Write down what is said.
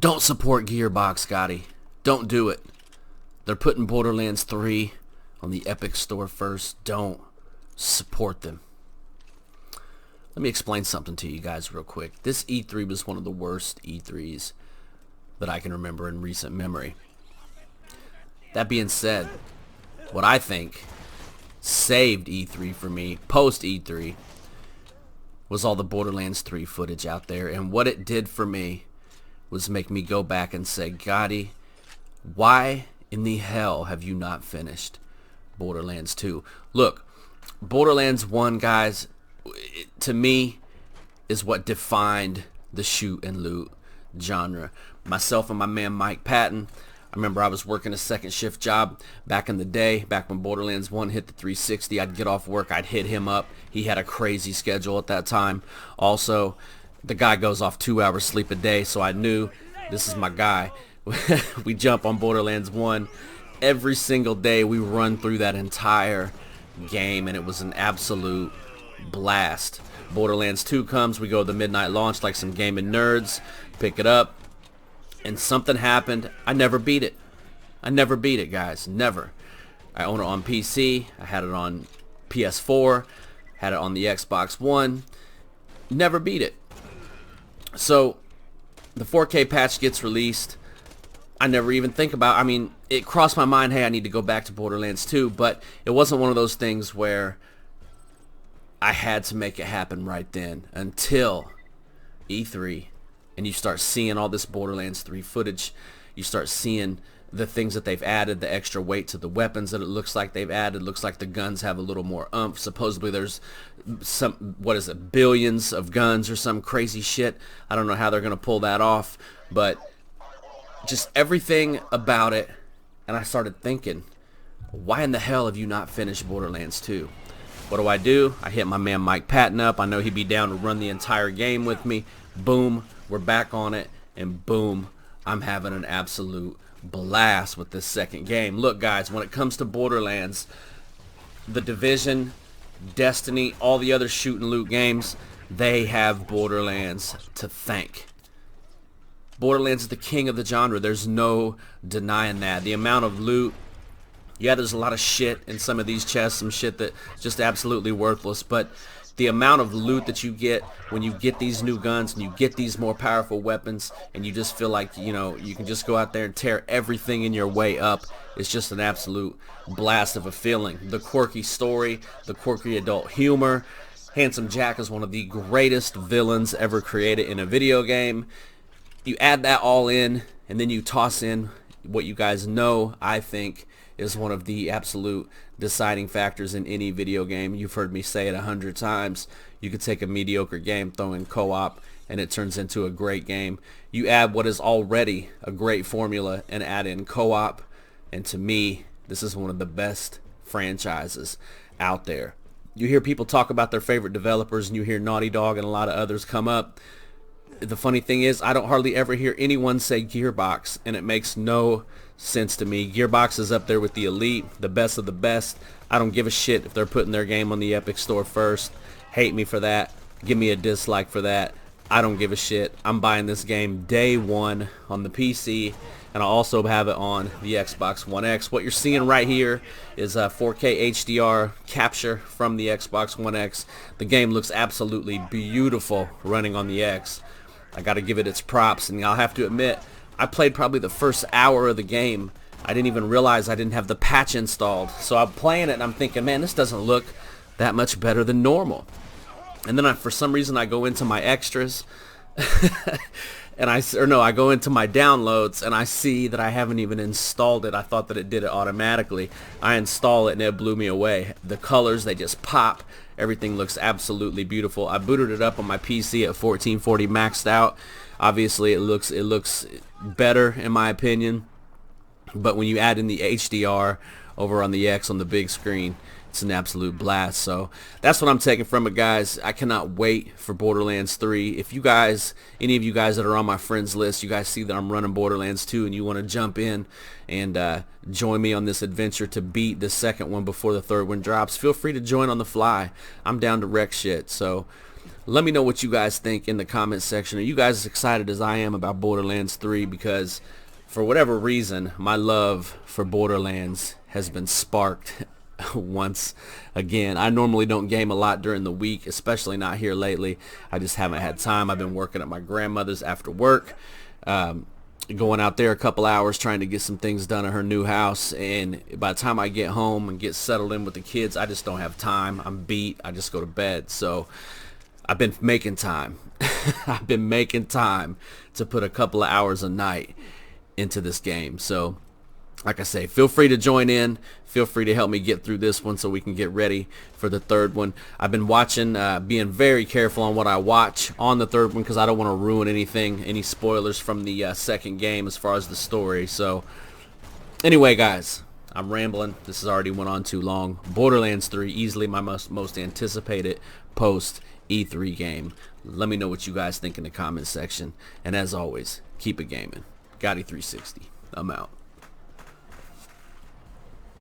Don't support Gearbox, Gotti. Don't do it. They're putting Borderlands 3 on the Epic Store first. Don't support them. Let me explain something to you guys real quick. This E3 was one of the worst E3s that I can remember in recent memory. That being said, what I think saved E3 for me, post E3, was all the Borderlands 3 footage out there. And what it did for me was make me go back and say, Gotti, why in the hell have you not finished Borderlands 2? Look, Borderlands 1, guys, to me, is what defined the shoot and loot genre. Myself and my man Mike Patton, I remember I was working a second shift job back in the day, back when Borderlands 1 hit the 360. I'd get off work, I'd hit him up. He had a crazy schedule at that time. Also, the guy goes off 2 hours sleep a day, so I knew this is my guy. We jump on Borderlands 1 every single day. We run through that entire game, and it was an absolute blast. Borderlands 2 comes, we go to the midnight launch like some gaming nerds, pick it up, and something happened. I never beat it. I never beat it, guys. Never. I own it on PC. I had it on PS4. Had it on the Xbox One. Never beat it. So the 4K patch gets released. I never even think about, I mean, it crossed my mind, hey, I need to go back to Borderlands 2, but it wasn't one of those things where I had to make it happen right then until E3, and you start seeing all this Borderlands 3 footage. You start seeing the things that they've added, the extra weight to the weapons that it looks like they've added. Looks like the guns have a little more oomph. Supposedly there's some, what is it, billions of guns or some crazy shit. I don't know how they're going to pull that off, but just everything about it. And I started thinking, why in the hell have you not finished Borderlands 2? What do? I hit my man Mike Patton up. I know he'd be down to run the entire game with me. Boom, we're back on it, and boom, I'm having an absolute blast with this second game. Look, guys, when it comes to Borderlands, The Division, Destiny, all the other shoot and loot games, they have Borderlands to thank. Borderlands is the king of the genre. There's no denying that. The amount of loot, yeah, there's a lot of shit in some of these chests, some shit that's just absolutely worthless, but the amount of loot that you get when you get these new guns and you get these more powerful weapons, and you just feel like, you know, you can just go out there and tear everything in your way up, it's just an absolute blast of a feeling. The quirky story, the quirky adult humor. Handsome Jack is one of the greatest villains ever created in a video game. You add that all in, and then you toss in what you guys know, I think, is one of the absolute deciding factors in any video game. You've heard me say it 100 times. You could take a mediocre game, throw in co-op, and it turns into a great game. You add what is already a great formula and add in co-op, and to me, this is one of the best franchises out there. You hear people talk about their favorite developers, and you hear Naughty Dog and a lot of others come up. The funny thing is, I don't hardly ever hear anyone say Gearbox, and it makes no sense to me. Gearbox is up there with the elite, the best of the best. I don't give a shit if they're putting their game on the Epic Store first. Hate me for that. Give me a dislike for that. I don't give a shit. I'm buying this game day one on the PC, and I'll also have it on the Xbox One X. What you're seeing right here is a 4K HDR capture from the Xbox One X. The game looks absolutely beautiful running on the X. I got to give it its props, and I'll have to admit, I played probably the first hour of the game. I didn't even realize I didn't have the patch installed. So I'm playing it, and I'm thinking, man, this doesn't look that much better than normal. And then for some reason, I go into my extras, and I go into my downloads, and I see that I haven't even installed it. I thought that it did it automatically. I install it, and it blew me away. The colors, they just pop. Everything looks absolutely beautiful. I booted it up on my PC at 1440 maxed out. Obviously, it looks better in my opinion. But when you add in the HDR over on the X on the big screen, it's an absolute blast. So that's what I'm taking from it, guys. I cannot wait for Borderlands 3. If you guys, any of you guys that are on my friends list, you guys see that I'm running Borderlands 2 and you want to jump in and join me on this adventure to beat the second one before the third one drops, feel free to join on the fly. I'm down to wreck shit. So Let me know what you guys think in the comment section. Are you guys as excited as I am about Borderlands 3? Because for whatever reason, my love for Borderlands has been sparked once again. I normally don't game a lot during the week, especially not here lately. I just haven't had time. I've been working at my grandmother's after work, going out there a couple hours trying to get some things done at her new house, and by the time I get home and get settled in with the kids, I just don't have time. I'm beat. I just go to bed. So I've been making time. I've been making time to put a couple of hours a night into this game. So like I say, feel free to join in. Feel free to help me get through this one so we can get ready for the third one. I've been watching, being very careful on what I watch on the third one because I don't want to ruin anything, any spoilers from the second game as far as the story. So anyway, guys, I'm rambling. This has already went on too long. Borderlands 3, easily my most anticipated post E3 game. Let me know what you guys think in the comment section. And as always, keep it gaming. Gotti360. I'm out.